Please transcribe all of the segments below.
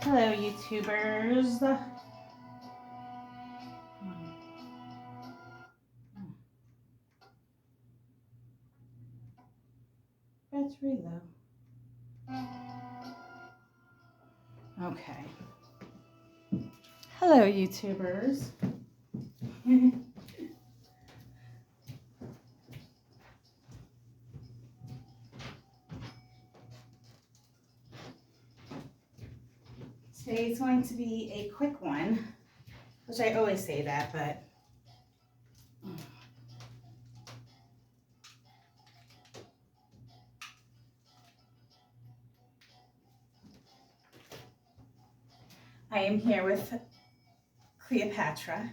Hello, YouTubers. Battery low. Okay. Hello, YouTubers. Today's going to be a quick one, which I always say that, but I am here with Cleopatra.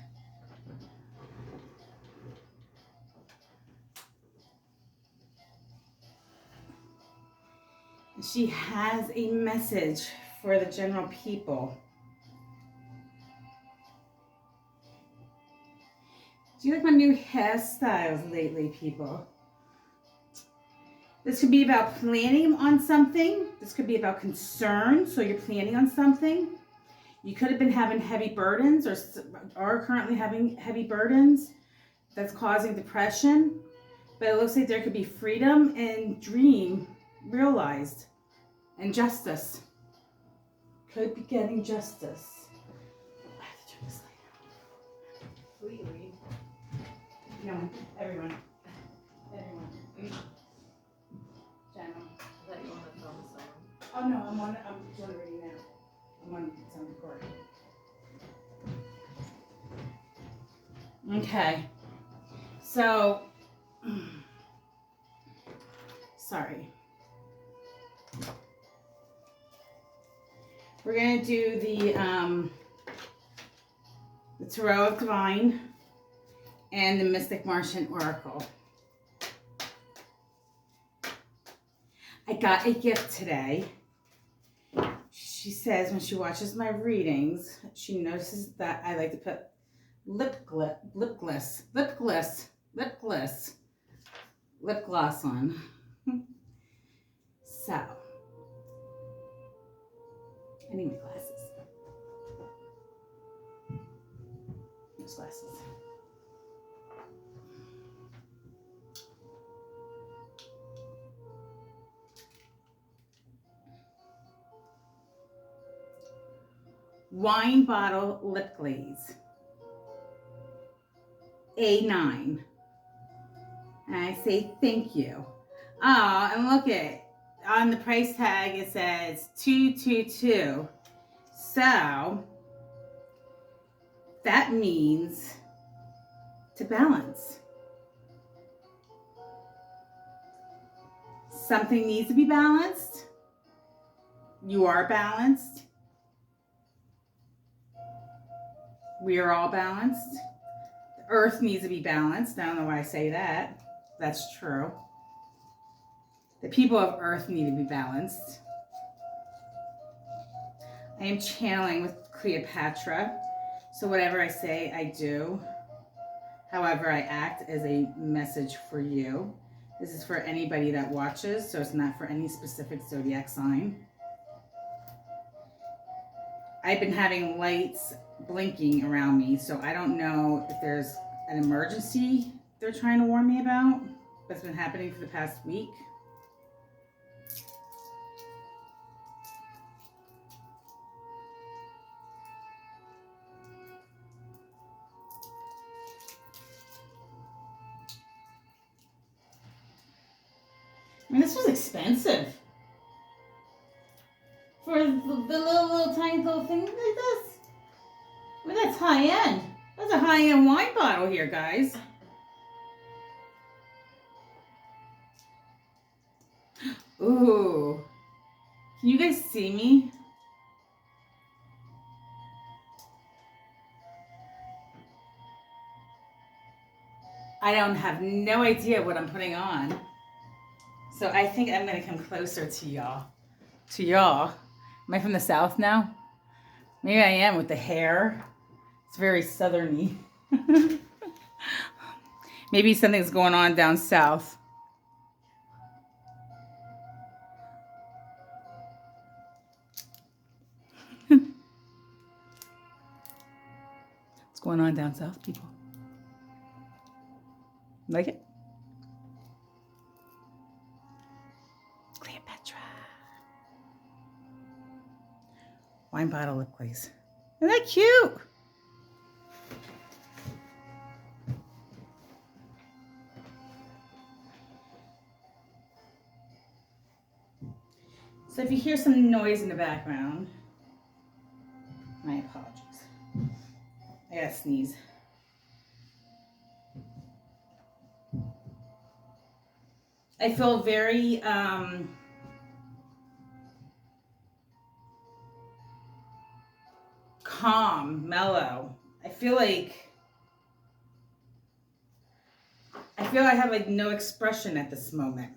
She has a message for the general people. Do you like my new hairstyles lately, people? This could be about planning on something. This could be about concern, so you're planning on something. You could have been having heavy burdens or are currently having heavy burdens that's causing depression. But it looks like there could be freedom and dream realized and justice. Could be getting justice. I have to turn this light on. Completely. No, everyone. General. I thought you wanted to film the song. Oh no, I'm doing it ready now. It's on recording. Okay. So, sorry. We're gonna do the Tarot of Divine and the Mystic Martian Oracle. I got a gift today. She says when she watches my readings, she notices that I like to put lip gloss on. So, I need my glasses. Those glasses. Wine bottle lip glaze. A9. And I say thank you. Oh, and look at on the price tag it says $222. So that means to balance. Something needs to be balanced. You are balanced. We are all balanced. The earth needs to be balanced. I don't know why I say that. That's true. The people of earth need to be balanced. I am channeling with Cleopatra. So whatever I say, I do. However I act is a message for you. This is for anybody that watches, so it's not for any specific zodiac sign. I've been having lights blinking around me, so I don't know if there's an emergency they're trying to warn me about, but it's been happening for the past week. I mean, this was expensive. For the little tiny little thing like this. I mean, that's high end. That's a high end wine bottle here, guys. Ooh. Can you guys see me? I don't have no idea what I'm putting on. So I think I'm going to come closer to y'all. Am I from the South now? Maybe I am with the hair. It's very southerny. Maybe something's going on down south. going on down south, people? Like it? Cleopatra. Wine bottle lip glaze. Isn't that cute? So if you hear some noise in the background, my apologies. I gotta sneeze. I feel very calm, mellow. I feel I have like no expression at this moment.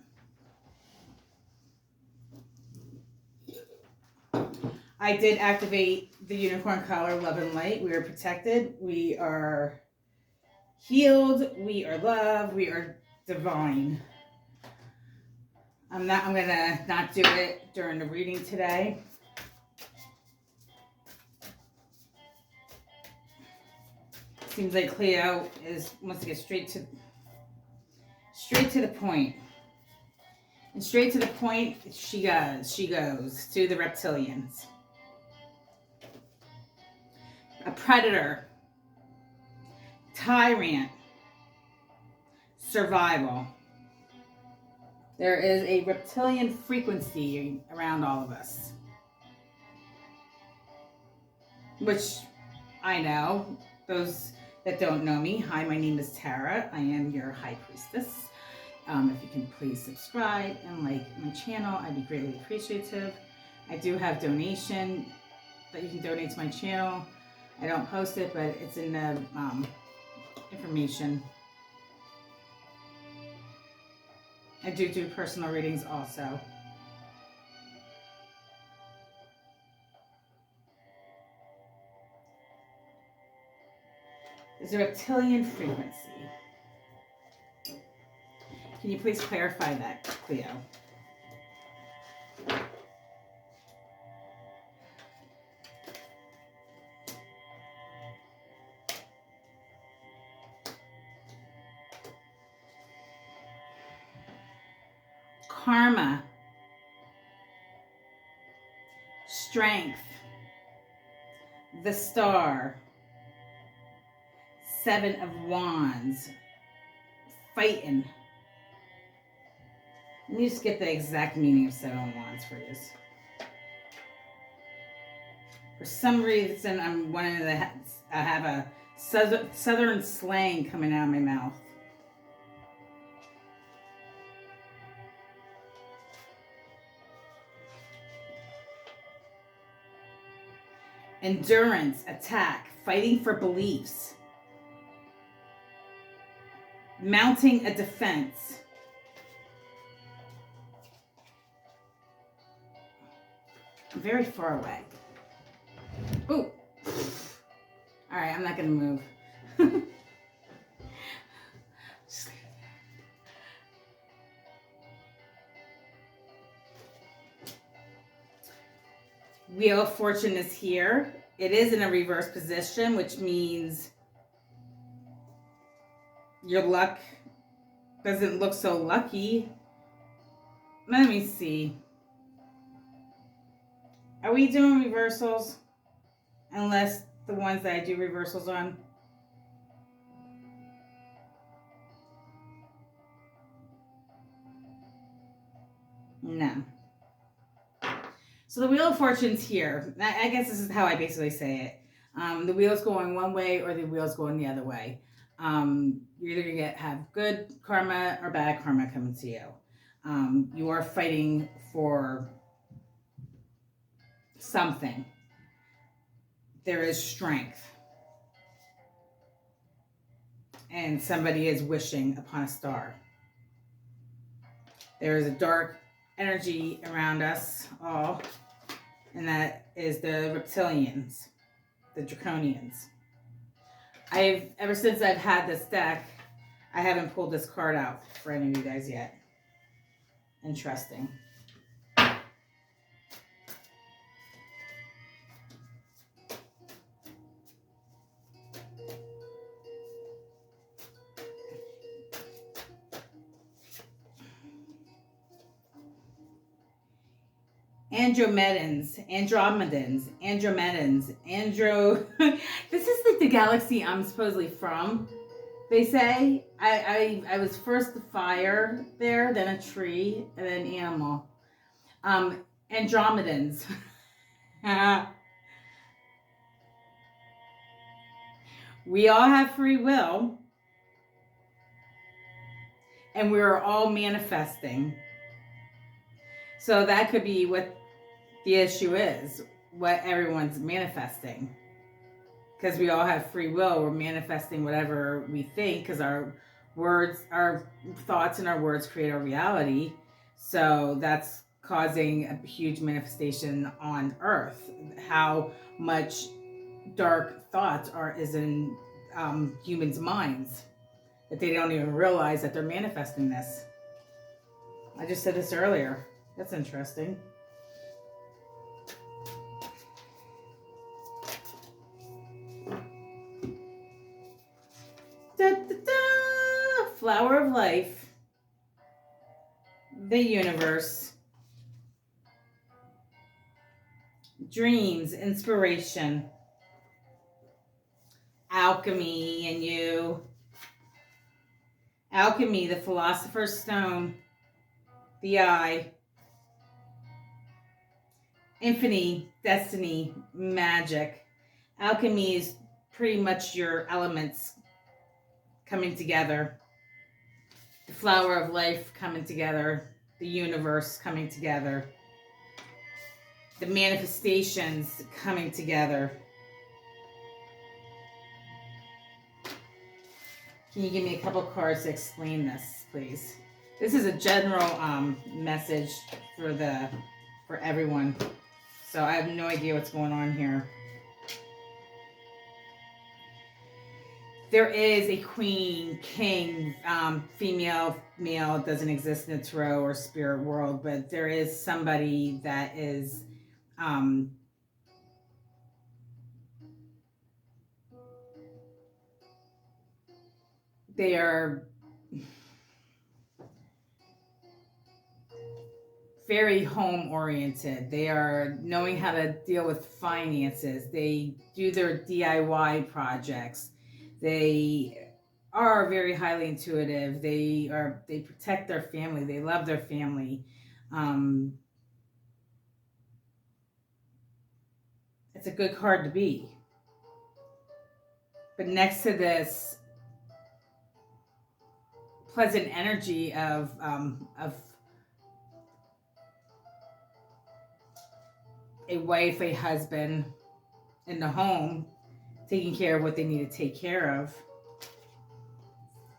I did activate the unicorn collar, love and light. We are protected. We are healed. We are loved. We are divine. I'm gonna not do it during the reading today. Seems like Cleo wants to get straight to the point. And straight to the point she goes to the reptilians. A predator, tyrant, survival. There is a reptilian frequency around all of us. Which I know. Those that don't know me, hi, my name is Tara. I am your high priestess. If you can please subscribe and like my channel, I'd be greatly appreciative. I do have donation that you can donate to my channel. I don't post it, but it's in the information. I do personal readings also. There's a reptilian frequency. Can you please clarify that, Cleo? Karma, strength, the star, 7 of Wands, fighting. Let me just get the exact meaning of 7 of Wands for you. For some reason, I'm wanting to have a southern slang coming out of my mouth. Endurance, attack, fighting for beliefs, mounting a defense. I'm very far away. Ooh. All right, I'm not going to move. Just leave it there. Wheel of Fortune is here. It is in a reverse position, which means your luck doesn't look so lucky. Let me see. Are we doing reversals? Unless the ones that I do reversals on. No. So the Wheel of Fortune's here. I guess this is how I basically say it. The wheel's going one way or the wheel's going the other way. You're either going to have good karma or bad karma coming to you. You are fighting for something. There is strength. And somebody is wishing upon a star. There is a dark energy around us all. And that is the reptilians, the draconians. Ever since I've had this deck, I haven't pulled this card out for any of you guys yet. Interesting. This is like the galaxy I'm supposedly from. They say I was first the fire there, then a tree, and then animal. Andromedans. We all have free will, and we're all manifesting. So that could be what the issue is, what everyone's manifesting. Because we all have free will, we're manifesting whatever we think, because our thoughts and our words create our reality. So that's causing a huge manifestation on Earth. How much dark thoughts is in humans' minds that they don't even realize that they're manifesting this. I just said this earlier. That's interesting. Da, da, da. Flower of life. The universe. Dreams, inspiration. Alchemy in you. Alchemy, the philosopher's stone. The eye. Infinity, destiny, magic. Alchemy is pretty much your elements coming together. The flower of life coming together. The universe coming together. The manifestations coming together. Can you give me a couple cards to explain this, please? This is a general message for everyone. So I have no idea what's going on here. There is a queen, king, female, male. It doesn't exist in the tarot or spirit world, but there is somebody that is they are very home oriented. They are knowing how to deal with finances. They do their DIY projects. They are very highly intuitive. They protect their family. They love their family. It's a good card to be. But next to this pleasant energy of a wife, a husband in the home, taking care of what they need to take care of.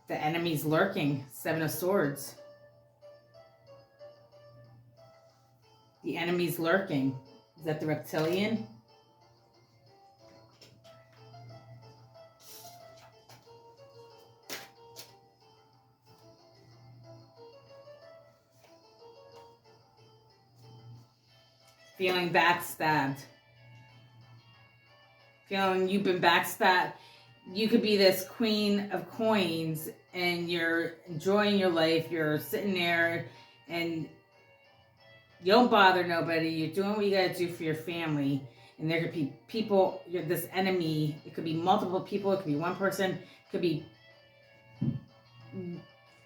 The enemy's lurking. Seven of Swords. The enemy's lurking. Is that the reptilian? Feeling backstabbed. Feeling you've been backstabbed. You could be this queen of coins and you're enjoying your life. You're sitting there and you don't bother nobody. You're doing what you gotta do for your family. And there could be people, this enemy, it could be multiple people, it could be one person, it could be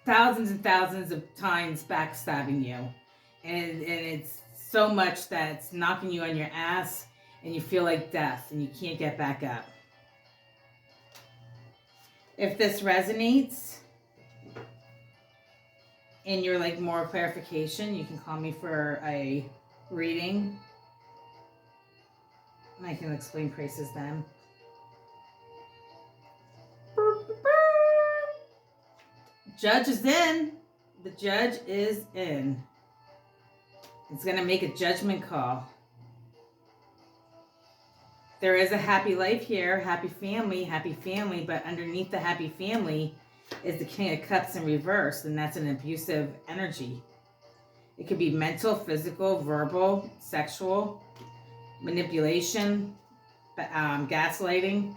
thousands and thousands of times backstabbing you. And it's so much that it's knocking you on your ass and you feel like death and you can't get back up. If this resonates and you're like more clarification, you can call me for a reading. And I can explain prices then. Judge is in. The judge is in. It's going to make a judgment call. There is a happy life here, happy family, but underneath the happy family is the King of Cups in reverse, and that's an abusive energy. It could be mental, physical, verbal, sexual, manipulation, gaslighting.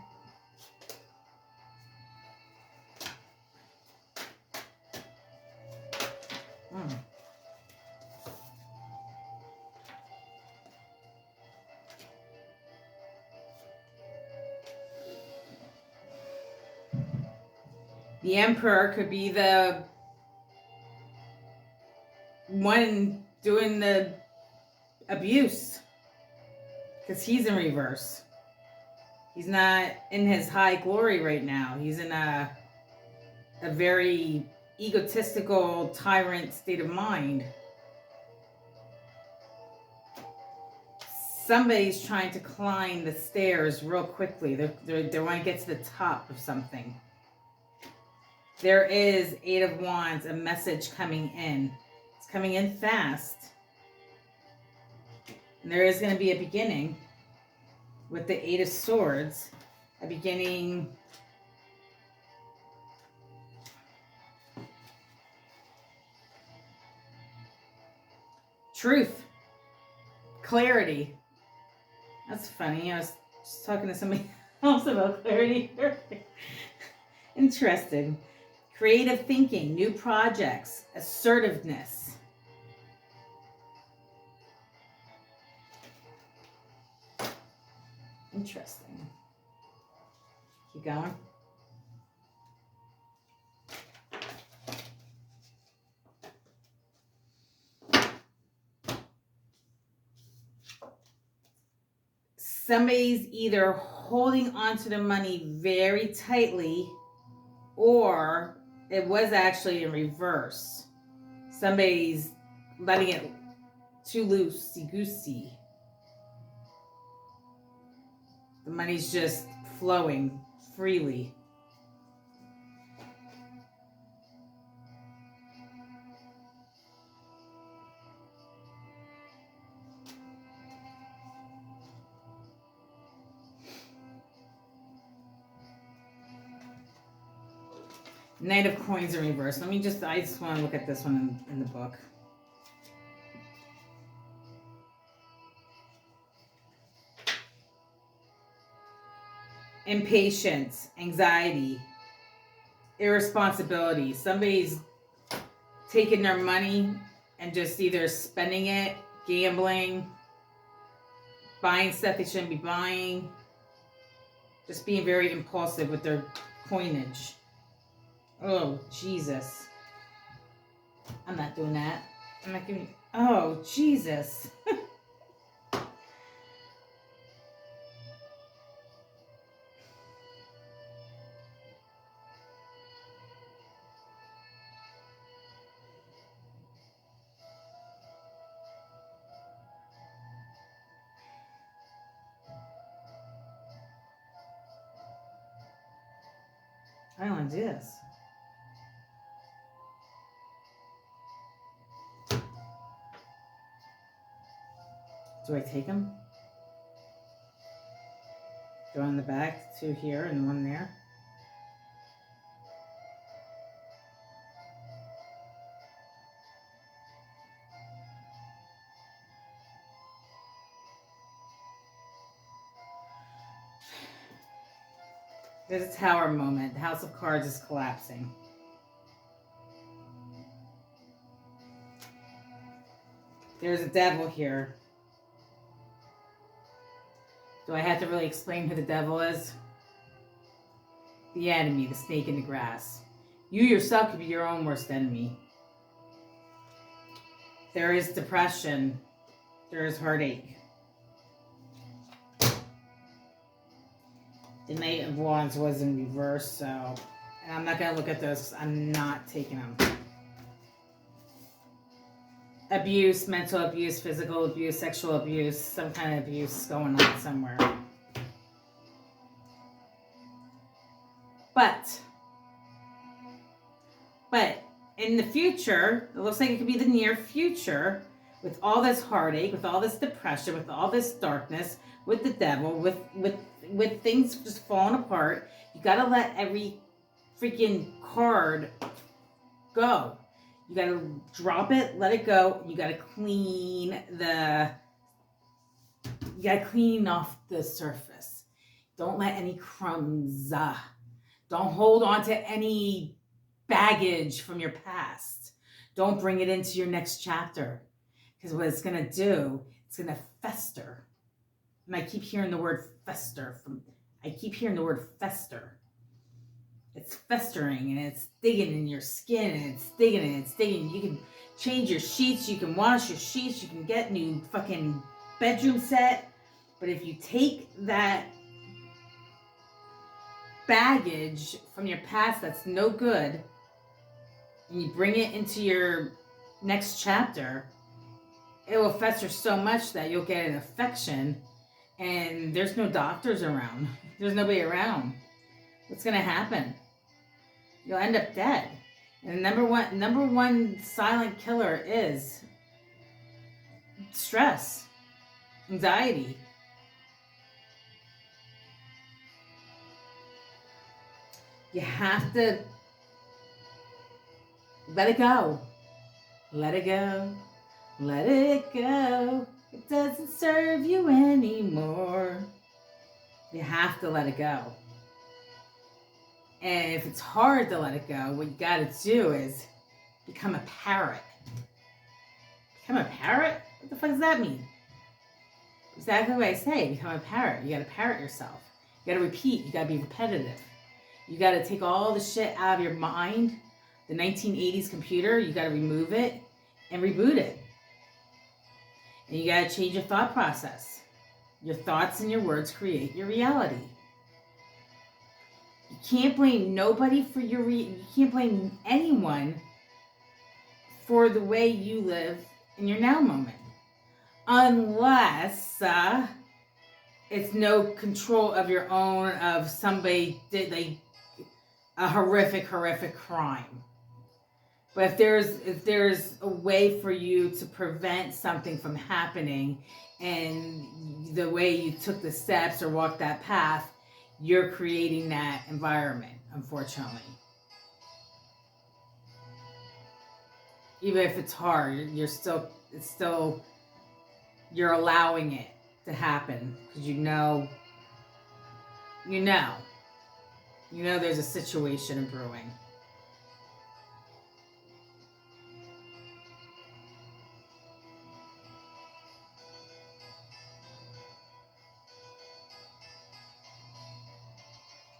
The Emperor could be the one doing the abuse because he's in reverse. He's not in his high glory right now. He's in a very egotistical tyrant state of mind. Somebody's trying to climb the stairs real quickly. They want to get to the top of something. There is Eight of Wands, a message coming in. It's coming in fast. And there is going to be a beginning with the Eight of Swords. A beginning. Truth. Clarity. That's funny. I was just talking to somebody else about clarity. Interesting. Creative thinking, new projects, assertiveness. Interesting. Keep going. Somebody's either holding onto the money very tightly, or it was actually in reverse. Somebody's letting it too loosey-goosey. The money's just flowing freely. Knight of Coins in reverse. I just want to look at this one in the book. Impatience, anxiety, irresponsibility. Somebody's taking their money and just either spending it, gambling, buying stuff they shouldn't be buying, just being very impulsive with their coinage. Oh, Jesus. I'm not doing that. I'm not giving... Oh, Jesus. I don't want to do this. Do I take them? Go on the back, two here and one there. There's a tower moment. The House of Cards is collapsing. There's a devil here. Do I have to really explain who the devil is? The enemy, the snake in the grass. You yourself could be your own worst enemy. There is depression. There is heartache. The Knight of Wands was in reverse, so... And I'm not going to look at those. I'm not taking them. Abuse, mental abuse, physical abuse, sexual abuse, some kind of abuse going on somewhere. But in the future, it looks like it could be the near future, with all this heartache, with all this depression, with all this darkness, with the devil, with things just falling apart, you gotta let every freaking card go. You gotta drop it, let it go. You gotta clean off the surface. Don't let any crumbs. Don't hold on to any baggage from your past. Don't bring it into your next chapter. Because what it's gonna do, it's gonna fester. And I keep hearing the word fester. I keep hearing the word fester. It's festering and it's digging in your skin and it's digging and it's digging. You can change your sheets, you can wash your sheets, you can get new fucking bedroom set. But if you take that baggage from your past that's no good and you bring it into your next chapter, it will fester so much that you'll get an infection and there's no doctors around. There's nobody around. What's going to happen? You'll end up dead. And the number one silent killer is stress, anxiety. You have to let it go. Let it go. Let it go. It doesn't serve you anymore. You have to let it go. And if it's hard to let it go, what you gotta do is become a parrot. Become a parrot? What the fuck does that mean? Exactly what I say. Become a parrot. You gotta parrot yourself. You gotta repeat. You gotta be repetitive. You gotta take all the shit out of your mind. The 1980s computer, you gotta remove it and reboot it. And you gotta change your thought process. Your thoughts and your words create your reality. You can't blame nobody for you can't blame anyone for the way you live in your now moment. Unless it's no control of your own, of somebody did like a horrific crime. But if there's a way for you to prevent something from happening, and the way you took the steps or walked that path, you're creating that environment, unfortunately. Even if it's hard, you're allowing it to happen because you know there's a situation brewing.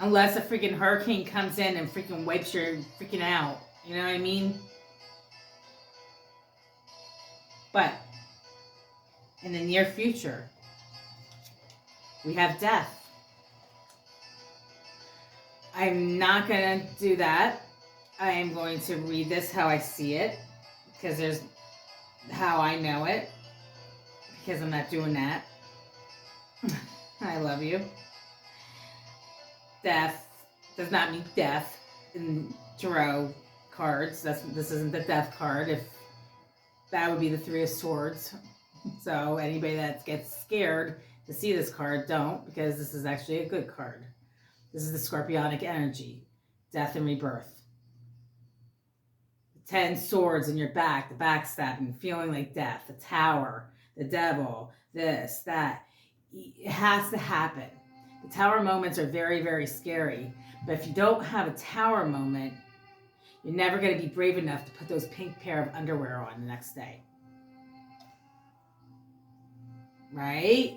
Unless a freaking hurricane comes in and freaking wipes your freaking out. You know what I mean? But in the near future, we have death. I'm not going to do that. I am going to read this how I see it, because there's how I know it, because I'm not doing that. I love you. Death does not mean death in tarot cards. This isn't the death card. If that would be the Three of Swords. So anybody that gets scared to see this card, don't, because this is actually a good card. This is the Scorpionic energy, death and rebirth. 10 swords in your back, the backstabbing, feeling like death, the tower, the devil, this, that. It has to happen. The tower moments are very, very scary. But if you don't have a tower moment, you're never going to be brave enough to put those pink pair of underwear on the next day. Right?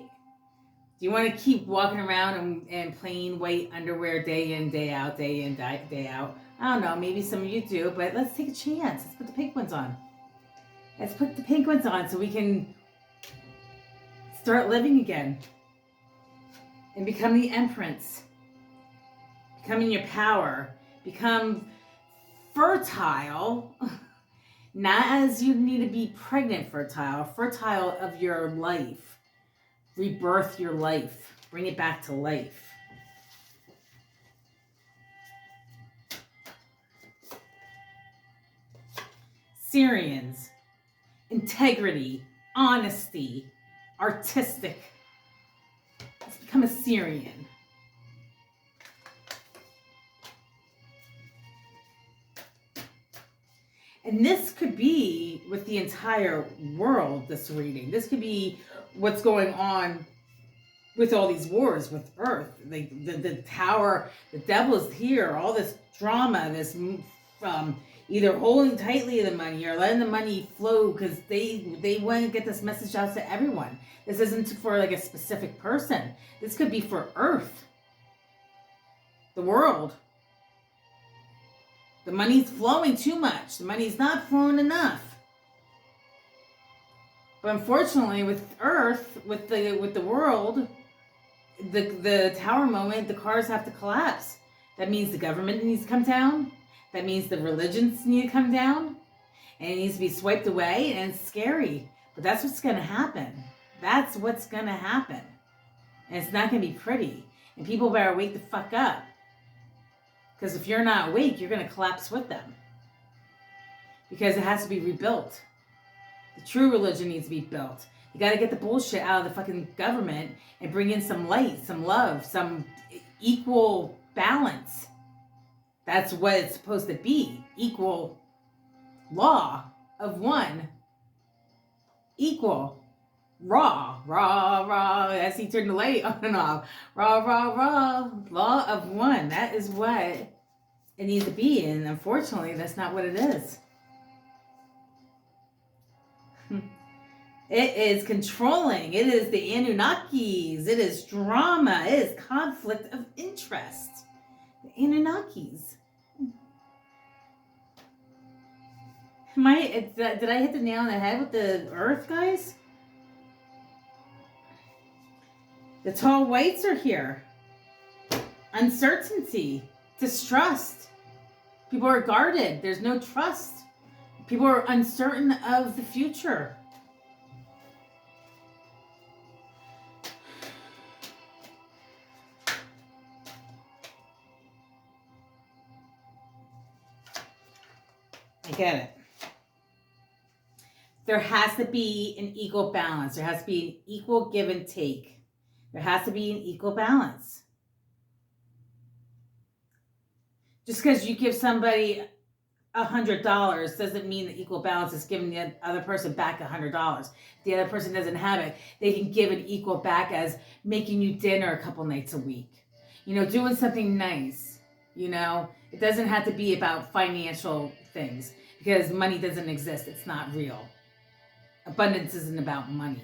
Do you want to keep walking around and plain white underwear day in, day out, day in, day out? I don't know. Maybe some of you do, but let's take a chance. Let's put the pink ones on. Let's put the pink ones on so we can start living again. And become the Empress. Become in your power. Become fertile. Not as you need to be pregnant fertile. Fertile of your life. Rebirth your life. Bring it back to life. Syrians. Integrity. Honesty. Artistic. Let's become a Syrian. And this could be with the entire world, this reading. This could be what's going on with all these wars with Earth. Like the tower, the devil is here, all this drama, this either holding tightly to the money or letting the money flow because they want to get this message out to everyone. This isn't for like a specific person. This could be for Earth, the world. The money's flowing too much. The money's not flowing enough. But unfortunately, with Earth, with the world, the tower moment, the cars have to collapse. That means the government needs to come down. That means the religions need to come down. And it needs to be swiped away, and it's scary. But that's what's going to happen. That's what's going to happen. And it's not going to be pretty. And people better wake the fuck up. Because if you're not awake, you're going to collapse with them. Because it has to be rebuilt. The true religion needs to be built. You got to get the bullshit out of the fucking government and bring in some light, some love, some equal balance. That's what it's supposed to be. Equal law of one. Equal. Raw. As he turned the light on and off. Raw. Law of one. That is what it needs to be. And unfortunately, that's not what it is. It is controlling. It is the Anunnakis. It is drama. It is conflict of interest. The Anunnakis. Did I hit the nail on the head with the Earth, guys? The tall whites are here. Uncertainty. Distrust. People are guarded. There's no trust. People are uncertain of the future. I get it. There has to be an equal balance. There has to be an equal give and take. There has to be an equal balance. Just because you give somebody $100 doesn't mean the equal balance is giving the other person back $100. If the other person doesn't have it, they can give an equal back as making you dinner a couple nights a week. You know, doing something nice. You know, it doesn't have to be about financial things because money doesn't exist. It's not real. Abundance isn't about money.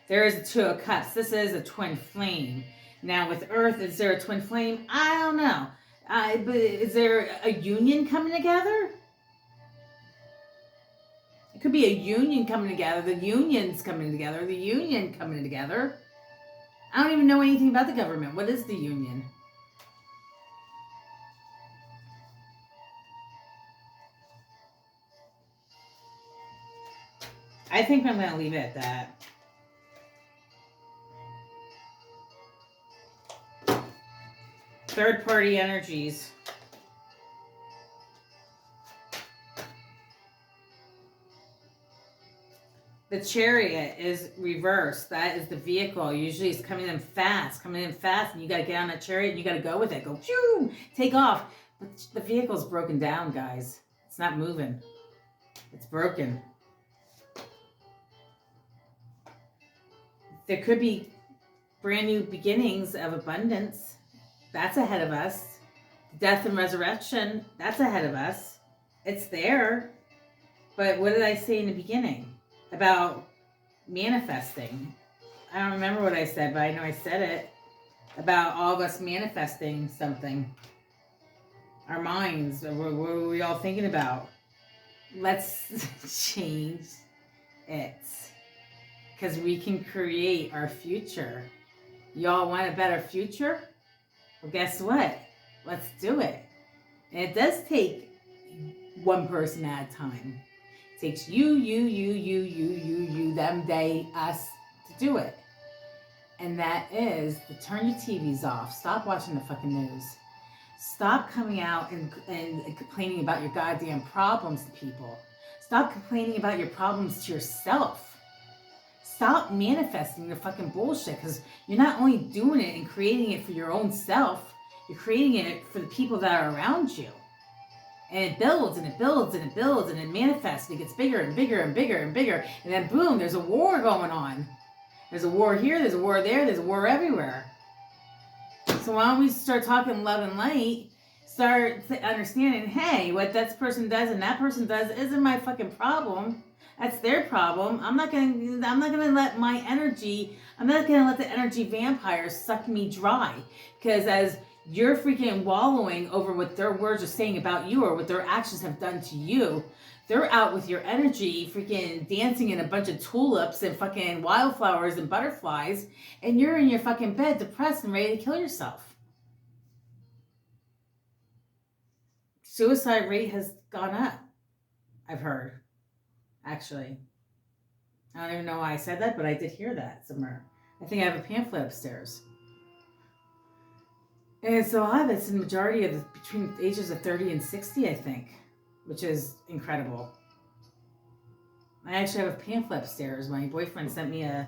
There is a Two of Cups. This is a twin flame. Now with Earth, is there a twin flame? I don't know. But is there a union coming together? It could be a union coming together. The union's coming together. The union coming together. I don't even know anything about the government. What is the union? I think I'm going to leave it at that. Third party energies. The Chariot is reversed. That is the vehicle. Usually it's coming in fast, and you got to get on that chariot and you got to go with it. Go, shoo, take off. But the vehicle's broken down, guys. It's not moving. It's broken. There could be brand new beginnings of abundance. That's ahead of us. Death and resurrection, that's ahead of us. It's there. But what did I say in the beginning about manifesting? I don't remember what I said, but I know I said it. About all of us manifesting something. Our minds, what were we all thinking about? Let's change it. Because we can create our future. Y'all want a better future? Well, guess what? Let's do it. And it does take one person at a time. It takes you, them, they, us to do it. And that is to turn your TVs off. Stop watching the fucking news. Stop coming out and complaining about your goddamn problems to people. Stop complaining about your problems to yourself. Stop manifesting your fucking bullshit, because you're not only doing it and creating it for your own self, you're creating it for the people that are around you. And it builds and it builds and it builds and it manifests and it gets bigger and bigger and bigger and bigger. And then boom, there's a war going on. There's a war here, there's a war there, there's a war everywhere. So why don't we start talking love and light, start understanding, hey, what that person does and that person does isn't my fucking problem. That's their problem. I'm not gonna let my energy, I'm not gonna let the energy vampires suck me dry. Because as You're freaking wallowing over what their words are saying about you or what their actions have done to you. They're out with your energy, freaking dancing in a bunch of tulips and fucking wildflowers and butterflies, and you're in your fucking bed depressed and ready to kill yourself. Suicide rate has gone up, I've heard, actually. I don't even know why I said that, but I did hear that somewhere. I think I have a pamphlet upstairs. And it's a lot of it's the majority of between ages of 30 and 60, I think, which is incredible. I actually have a pamphlet upstairs. My boyfriend sent me a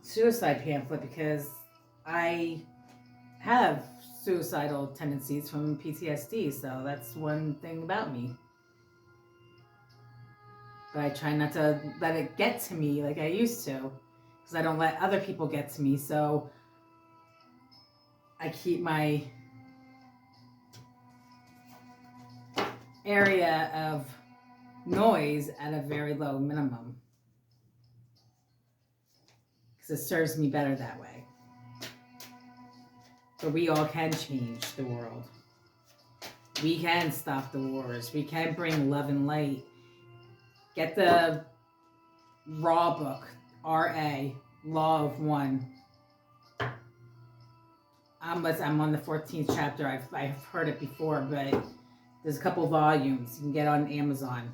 suicide pamphlet because I have suicidal tendencies from PTSD, so that's one thing about me. But I try not to let it get to me like I used to, because I don't let other people get to me, so I keep my area of noise at a very low minimum, because it serves me better that way. But we all can change the world. We can stop the wars. We can bring love and light. Get the Raw book, R.A., Law of One. I'm on the 14th chapter. I've heard it before, but there's a couple volumes. You can get on Amazon.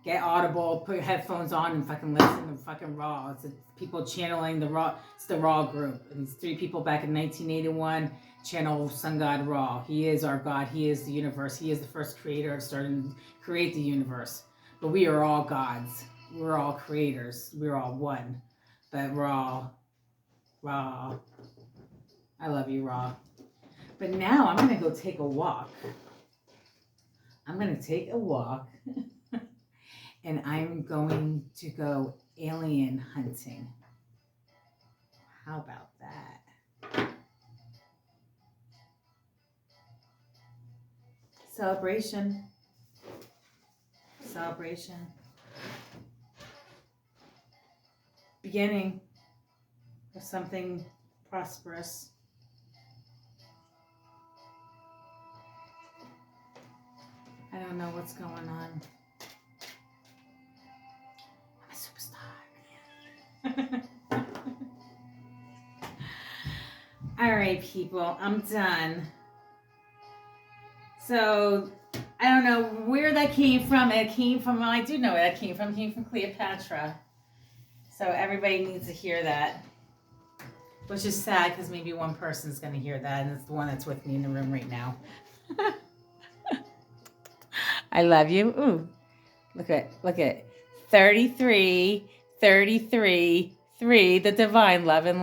Get Audible, put your headphones on and fucking listen to fucking Raw. It's people channeling the Raw. It's the Raw group. And it's 3 people back in 1981 channel Sun God Ra. He is our God. He is the universe. He is the first creator of starting to create the universe. But we are all gods. We're all creators. We're all one. But Ra. I love you, Ra. But now I'm going to go take a walk. I'm going to take a walk. And I'm going to go alien hunting. How about that? Celebration. Celebration. Beginning of something prosperous. I don't know what's going on. All right, people, I'm done. So, I don't know where that came from. It came from, well, I do know where that came from. It came from Cleopatra. So, everybody needs to hear that. Which is sad because maybe one person's going to hear that, and it's the one that's with me in the room right now. I love you. Ooh, look at 33, 3, the divine love and